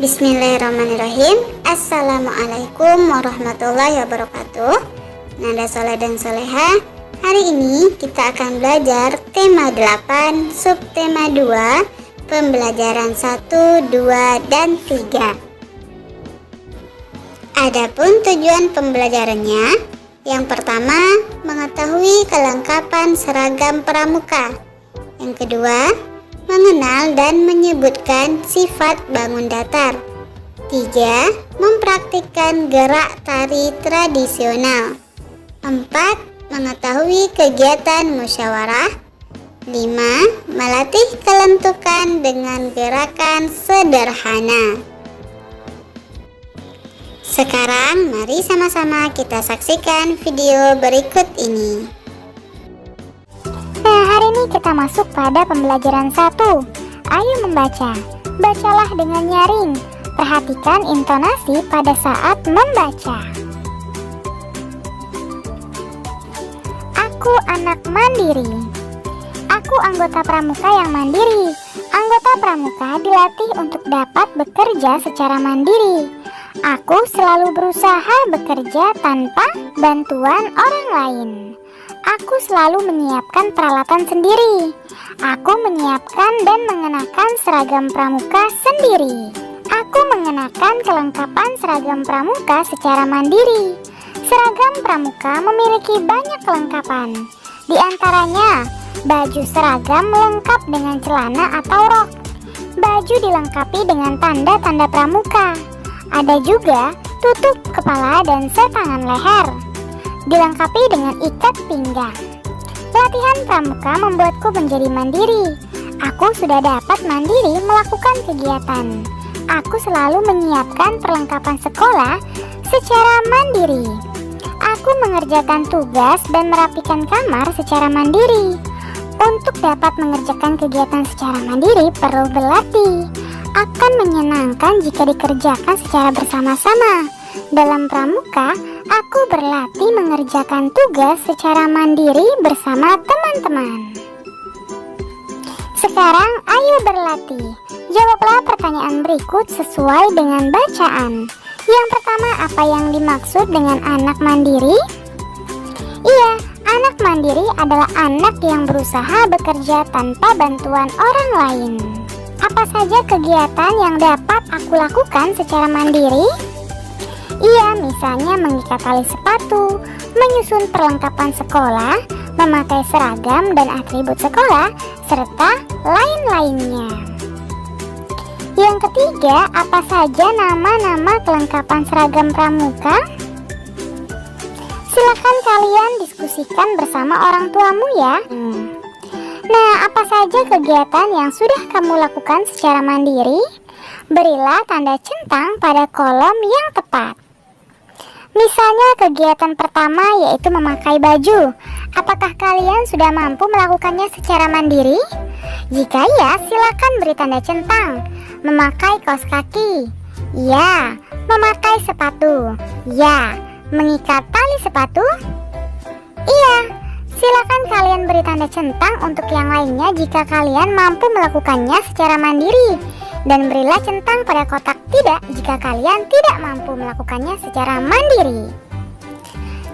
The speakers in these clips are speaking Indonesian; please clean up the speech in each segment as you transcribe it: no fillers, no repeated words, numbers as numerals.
Bismillahirrahmanirrahim. Assalamualaikum warahmatullahi wabarakatuh. Nanda soleh dan soleha, hari ini kita akan belajar tema 8, subtema 2, pembelajaran 1, 2, dan 3. Adapun tujuan pembelajarannya, yang pertama, mengetahui kelengkapan seragam pramuka. Yang kedua, mengenal dan menyebutkan sifat bangun datar. 3. Mempraktikkan gerak tari tradisional. 4. Mengetahui kegiatan musyawarah. 5. Melatih kelentukan dengan gerakan sederhana. Sekarang mari sama-sama kita saksikan video berikut ini. Nah, hari ini kita masuk pada pembelajaran 1. Ayo membaca. Bacalah dengan nyaring. Perhatikan intonasi pada saat membaca. Aku anak mandiri. Aku anggota pramuka yang mandiri. Anggota pramuka dilatih untuk dapat bekerja secara mandiri. Aku selalu berusaha bekerja tanpa bantuan orang lain. Aku selalu menyiapkan peralatan sendiri. Aku menyiapkan dan mengenakan seragam pramuka sendiri. Aku mengenakan kelengkapan seragam pramuka secara mandiri. Seragam pramuka memiliki banyak kelengkapan. Di antaranya, baju seragam lengkap dengan celana atau rok. Baju dilengkapi dengan tanda-tanda pramuka. Ada juga tutup kepala dan setangan leher. Dilengkapi dengan ikat pinggang. Latihan pramuka membuatku menjadi mandiri. Aku sudah dapat mandiri melakukan kegiatan. Aku selalu menyiapkan perlengkapan sekolah secara mandiri. Aku mengerjakan tugas dan merapikan kamar secara mandiri. Untuk dapat mengerjakan kegiatan secara mandiri perlu berlatih. Akan menyenangkan jika dikerjakan secara bersama-sama. Dalam pramuka, aku berlatih mengerjakan tugas secara mandiri bersama teman-teman. Sekarang ayo berlatih. Jawablah pertanyaan berikut sesuai dengan bacaan. Yang pertama, apa yang dimaksud dengan anak mandiri? Iya, anak mandiri adalah anak yang berusaha bekerja tanpa bantuan orang lain. Apa saja kegiatan yang dapat aku lakukan secara mandiri? Iya, misalnya mengikat tali sepatu, menyusun perlengkapan sekolah, memakai seragam dan atribut sekolah, serta lain-lainnya. Yang ketiga, apa saja nama-nama kelengkapan seragam pramuka? Silakan kalian diskusikan bersama orang tuamu ya. Nah, apa saja kegiatan yang sudah kamu lakukan secara mandiri? Berilah tanda centang pada kolom yang tepat. Misalnya kegiatan pertama yaitu memakai baju. Apakah kalian sudah mampu melakukannya secara mandiri? Jika ya, silakan beri tanda centang. Memakai kaos kaki. Ya. Memakai sepatu. Ya. Mengikat tali sepatu. Iya. Silakan kalian beri tanda centang untuk yang lainnya jika kalian mampu melakukannya secara mandiri. Dan berilah centang pada kotak tidak jika kalian tidak mampu melakukannya secara mandiri.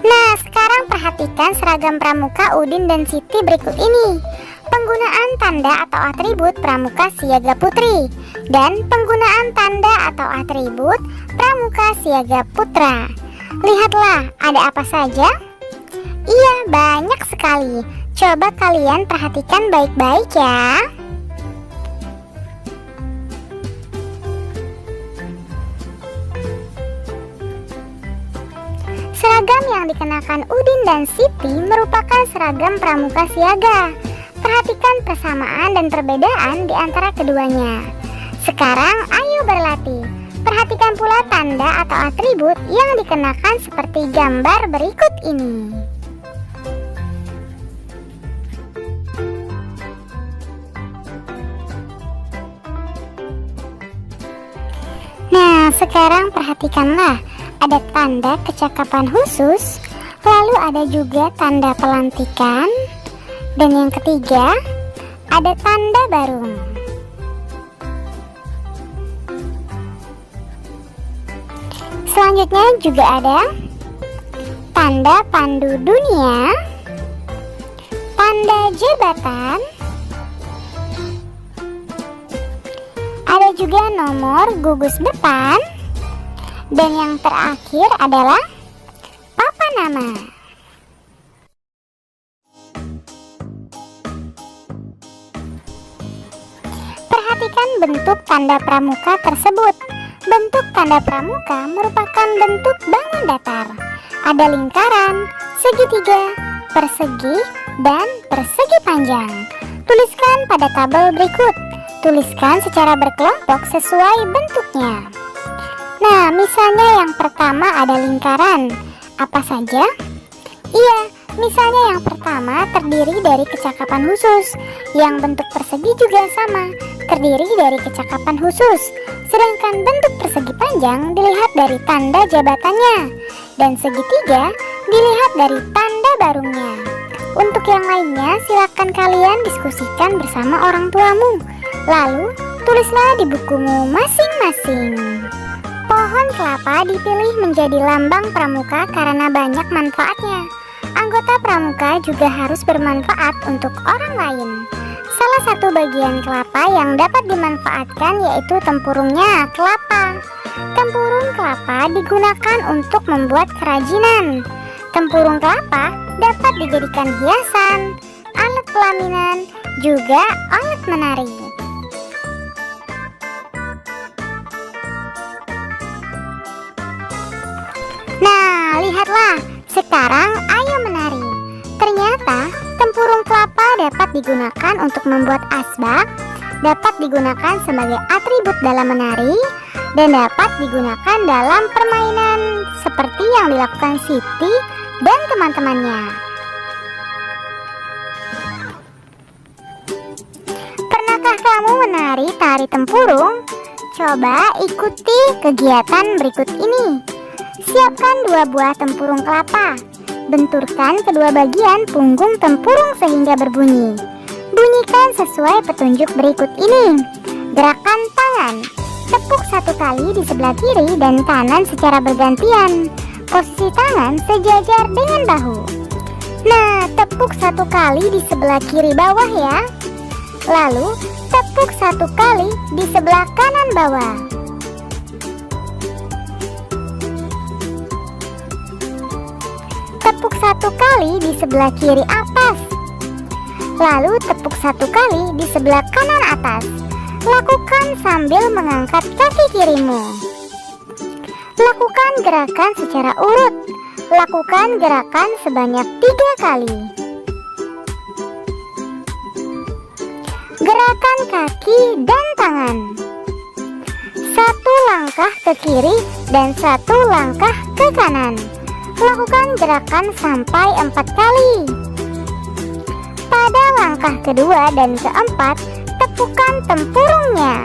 Nah, sekarang perhatikan seragam pramuka Udin dan Siti berikut ini. Penggunaan tanda atau atribut pramuka siaga putri dan penggunaan tanda atau atribut pramuka siaga putra. Lihatlah, ada apa saja? Iya, banyak sekali. Coba kalian perhatikan baik-baik ya. Seragam yang dikenakan Udin dan Siti merupakan seragam pramuka siaga. Perhatikan persamaan dan perbedaan di antara keduanya. Sekarang ayo berlatih. Perhatikan pula tanda atau atribut yang dikenakan seperti gambar berikut ini. Nah, sekarang perhatikanlah. Ada tanda kecakapan khusus, lalu ada juga tanda pelantikan, dan yang ketiga, ada tanda barung. Selanjutnya juga ada tanda pandu dunia, tanda jabatan, ada juga nomor gugus depan, dan yang terakhir adalah papan nama. Perhatikan bentuk tanda pramuka tersebut. Bentuk tanda pramuka merupakan bentuk bangun datar. Ada lingkaran, segitiga, persegi, dan persegi panjang. Tuliskan pada tabel berikut. Tuliskan secara berkelompok sesuai bentuknya. Nah, misalnya yang pertama ada lingkaran. Apa saja? Iya, misalnya yang pertama terdiri dari kecakapan khusus. Yang bentuk persegi juga sama, terdiri dari kecakapan khusus. Sedangkan bentuk persegi panjang dilihat dari tanda jabatannya, dan segitiga dilihat dari tanda barungnya. Untuk yang lainnya, silakan kalian diskusikan bersama orang tuamu. Lalu, tulislah di bukumu masing-masing. Pohon kelapa dipilih menjadi lambang pramuka karena banyak manfaatnya. Anggota pramuka juga harus bermanfaat untuk orang lain. Salah satu bagian kelapa yang dapat dimanfaatkan yaitu tempurungnya kelapa. Tempurung kelapa digunakan untuk membuat kerajinan. Tempurung kelapa dapat dijadikan hiasan, alat pelaminan, juga alat menari. Nah, lihatlah, sekarang ayo menari. Ternyata tempurung kelapa dapat digunakan untuk membuat asbak, dapat digunakan sebagai atribut dalam menari, dan dapat digunakan dalam permainan seperti yang dilakukan Siti dan teman-temannya. Pernahkah kamu menari tari tempurung? Coba ikuti kegiatan berikut ini. Siapkan 2 buah tempurung kelapa. Benturkan kedua bagian punggung tempurung sehingga berbunyi. Bunyikan sesuai petunjuk berikut ini. Gerakan tangan. Tepuk 1 kali di sebelah kiri dan kanan secara bergantian. Posisi tangan sejajar dengan bahu. Nah, tepuk 1 kali di sebelah kiri bawah ya. Lalu, tepuk 1 kali di sebelah kanan bawah. Tepuk 1 kali di sebelah kiri atas. Lalu tepuk 1 kali di sebelah kanan atas. Lakukan sambil mengangkat kaki kirimu. Lakukan gerakan secara urut. Lakukan gerakan sebanyak 3 kali. Gerakan kaki dan tangan. 1 langkah ke kiri dan 1 langkah ke kanan. Lakukan gerakan sampai 4 kali. Pada langkah kedua dan keempat, tepukan tempurungnya.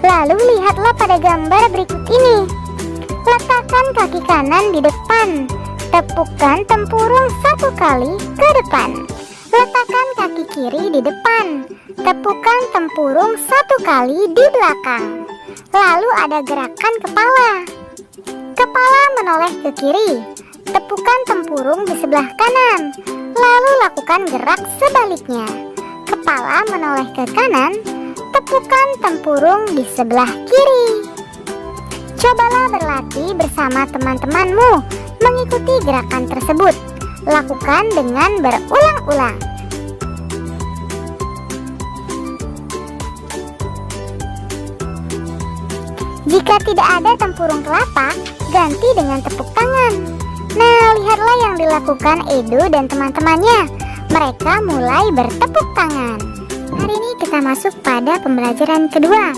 Lalu lihatlah pada gambar berikut ini. Letakkan kaki kanan di depan. Tepukan tempurung 1 kali ke depan. Letakkan kaki kiri di depan. Tepukan tempurung 1 kali di belakang. Lalu ada gerakan kepala. Kepala menoleh ke kiri. Tepukan tempurung di sebelah kanan. Lalu lakukan gerak sebaliknya. Kepala menoleh ke kanan. Tepukan tempurung di sebelah kiri. Cobalah berlatih bersama teman-temanmu mengikuti gerakan tersebut. Lakukan dengan berulang-ulang. Jika tidak ada tempurung kelapa, ganti dengan tepuk tangan. Nah, lihatlah yang dilakukan Edo dan teman-temannya. Mereka mulai bertepuk tangan. Hari ini kita masuk pada pembelajaran kedua.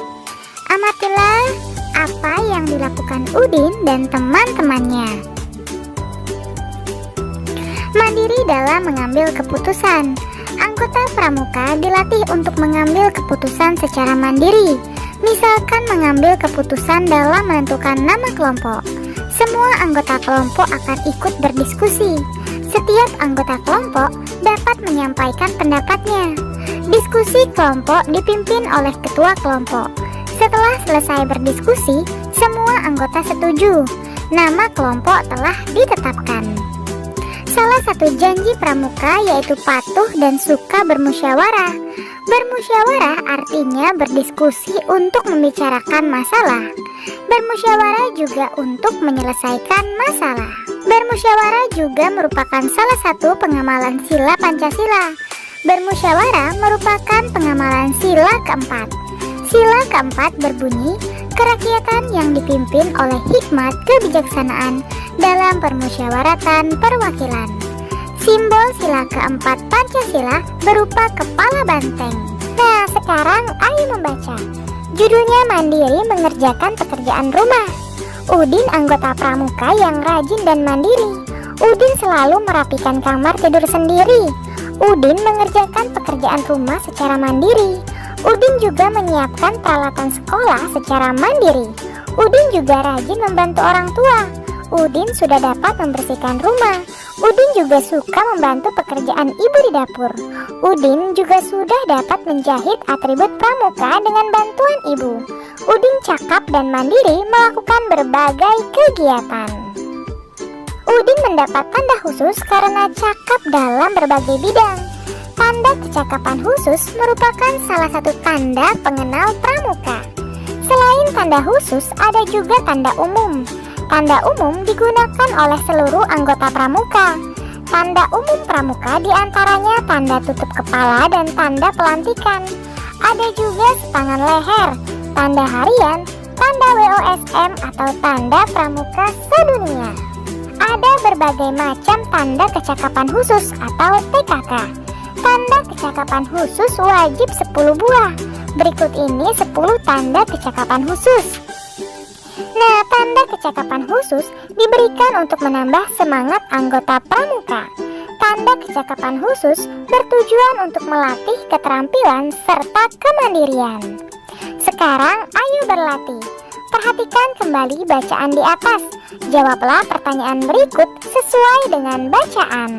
Amatilah apa yang dilakukan Udin dan teman-temannya. Mandiri dalam mengambil keputusan. Anggota pramuka dilatih untuk mengambil keputusan secara mandiri. Misalkan mengambil keputusan dalam menentukan nama kelompok. Semua anggota kelompok akan ikut berdiskusi. Setiap anggota kelompok dapat menyampaikan pendapatnya. Diskusi kelompok dipimpin oleh ketua kelompok. Setelah selesai berdiskusi, semua anggota setuju. Nama kelompok telah ditetapkan. Salah satu janji pramuka yaitu patuh dan suka bermusyawarah. Bermusyawarah artinya berdiskusi untuk membicarakan masalah. Bermusyawarah juga untuk menyelesaikan masalah. Bermusyawarah juga merupakan salah satu pengamalan sila Pancasila. Bermusyawarah merupakan pengamalan sila keempat. Sila keempat berbunyi, kerakyatan yang dipimpin oleh hikmat kebijaksanaan dalam permusyawaratan perwakilan. Simbol sila keempat Pancasila berupa kepala banteng. Nah, sekarang ayo membaca. Judulnya Mandiri Mengerjakan Pekerjaan Rumah. Udin anggota pramuka yang rajin dan mandiri. Udin selalu merapikan kamar tidur sendiri. Udin mengerjakan pekerjaan rumah secara mandiri. Udin juga menyiapkan peralatan sekolah secara mandiri. Udin juga rajin membantu orang tua. Udin sudah dapat membersihkan rumah. Udin juga suka membantu pekerjaan ibu di dapur. Udin juga sudah dapat menjahit atribut pramuka dengan bantuan ibu. Udin cakap dan mandiri melakukan berbagai kegiatan. Udin mendapat tanda khusus karena cakap dalam berbagai bidang. Tanda kecakapan khusus merupakan salah satu tanda pengenal pramuka. Selain tanda khusus, ada juga tanda umum. Tanda umum digunakan oleh seluruh anggota pramuka. Tanda umum pramuka diantaranya tanda tutup kepala dan tanda pelantikan. Ada juga setangan leher, tanda harian, tanda WOSM atau tanda pramuka sedunia. Ada berbagai macam tanda kecakapan khusus atau TKK. Tanda kecakapan khusus wajib 10 buah. Berikut ini 10 tanda kecakapan khusus. Nah, tanda kecakapan khusus diberikan untuk menambah semangat anggota pramuka. Tanda kecakapan khusus bertujuan untuk melatih keterampilan serta kemandirian. Sekarang ayo berlatih. Perhatikan kembali bacaan di atas. Jawablah pertanyaan berikut sesuai dengan bacaan.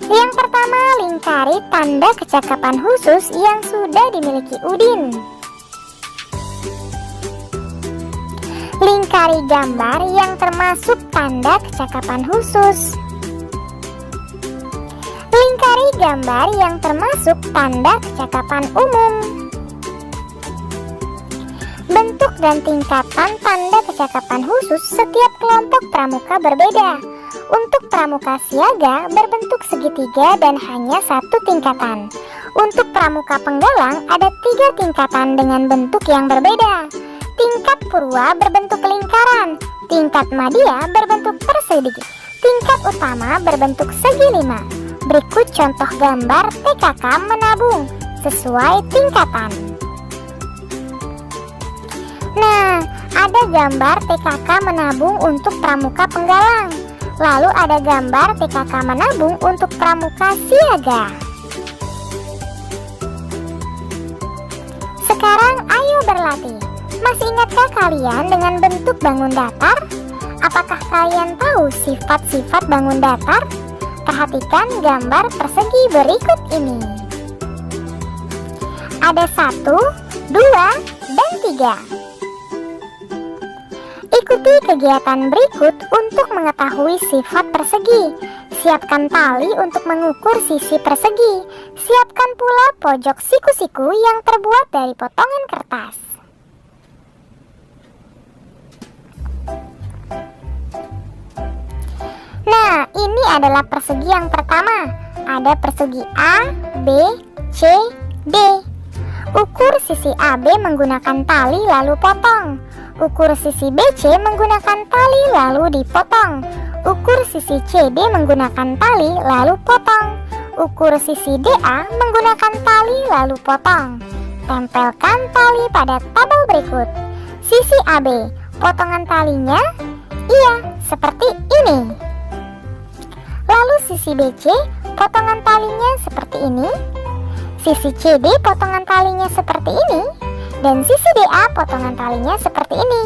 Yang pertama, lingkari tanda kecakapan khusus yang sudah dimiliki Udin. Lingkari gambar yang termasuk tanda kecakapan khusus. Lingkari gambar yang termasuk tanda kecakapan umum. Bentuk dan tingkatan tanda kecakapan khusus setiap kelompok pramuka berbeda. Untuk pramuka siaga berbentuk segitiga dan hanya 1 tingkatan. Untuk pramuka penggalang ada 3 tingkatan dengan bentuk yang berbeda. Tingkat purwa berbentuk lingkaran, tingkat madya berbentuk persegi, tingkat utama berbentuk segi 5. Berikut contoh gambar TKK menabung sesuai tingkatan. Nah, ada gambar TKK menabung untuk pramuka penggalang. Lalu ada gambar TKK menabung untuk pramuka siaga. Sekarang ayo berlatih. Masih ingatkah kalian dengan bentuk bangun datar? Apakah kalian tahu sifat-sifat bangun datar? Perhatikan gambar persegi berikut ini. Ada 1, 2, dan 3. Ikuti kegiatan berikut untuk mengetahui sifat persegi. Siapkan tali untuk mengukur sisi persegi. Siapkan pula pojok siku-siku yang terbuat dari potongan kertas. Nah, ini adalah persegi yang pertama. Ada persegi A, B, C, D. Ukur sisi AB menggunakan tali lalu potong. Ukur sisi BC menggunakan tali lalu dipotong. Ukur sisi CD menggunakan tali lalu potong. Ukur sisi DA menggunakan tali lalu potong. Tempelkan tali pada tabel berikut. Sisi AB, potongan talinya, iya, seperti ini. Lalu sisi BC, potongan talinya seperti ini. Sisi CD, potongan talinya seperti ini. Dan sisi DA, potongan talinya seperti ini.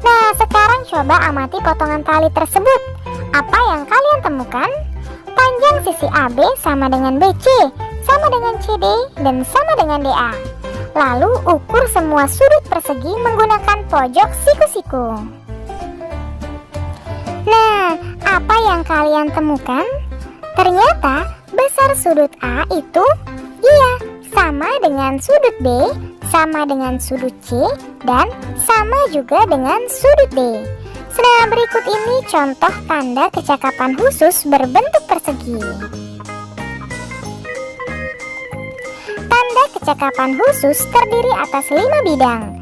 Nah, sekarang coba amati potongan tali tersebut. Apa yang kalian temukan? Panjang sisi AB sama dengan BC, sama dengan CD, dan sama dengan DA. Lalu ukur semua sudut persegi menggunakan pojok siku-siku. Nah, apa yang kalian temukan? Ternyata besar sudut A itu, sama dengan sudut B, sama dengan sudut C, dan sama juga dengan sudut D. Nah, berikut ini contoh tanda kecakapan khusus berbentuk persegi. Tanda kecakapan khusus terdiri atas 5 bidang.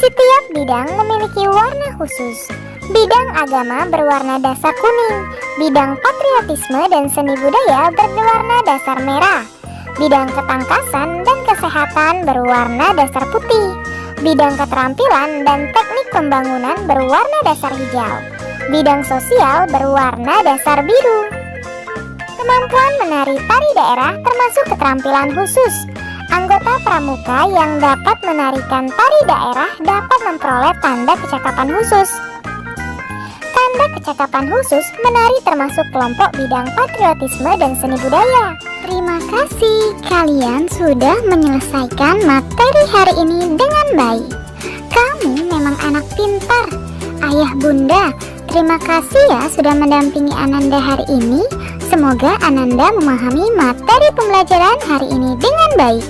Setiap bidang memiliki warna khusus. Bidang agama berwarna dasar kuning, bidang patriotisme dan seni budaya berwarna dasar merah, bidang ketangkasan dan kesehatan berwarna dasar putih, bidang keterampilan dan teknik pembangunan berwarna dasar hijau, bidang sosial berwarna dasar biru. Kemampuan menari tari daerah termasuk keterampilan khusus. Anggota pramuka yang dapat menarikan tari daerah dapat memperoleh tanda kecakapan khusus. Tanda kecakapan khusus menari termasuk kelompok bidang patriotisme dan seni budaya. Terima kasih, kalian sudah menyelesaikan materi hari ini dengan baik. Kamu memang anak pintar. Ayah bunda, terima kasih ya sudah mendampingi Ananda hari ini. Semoga Ananda memahami materi pembelajaran hari ini dengan baik.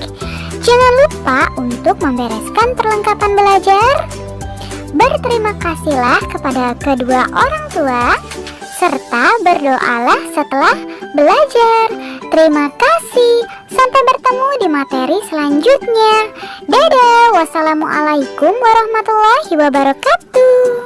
Jangan lupa untuk membereskan perlengkapan belajar. Berterima kasihlah kepada kedua orang tua, serta berdoalah setelah belajar. Terima kasih. Sampai bertemu di materi selanjutnya. Dadah. Wassalamualaikum warahmatullahi wabarakatuh.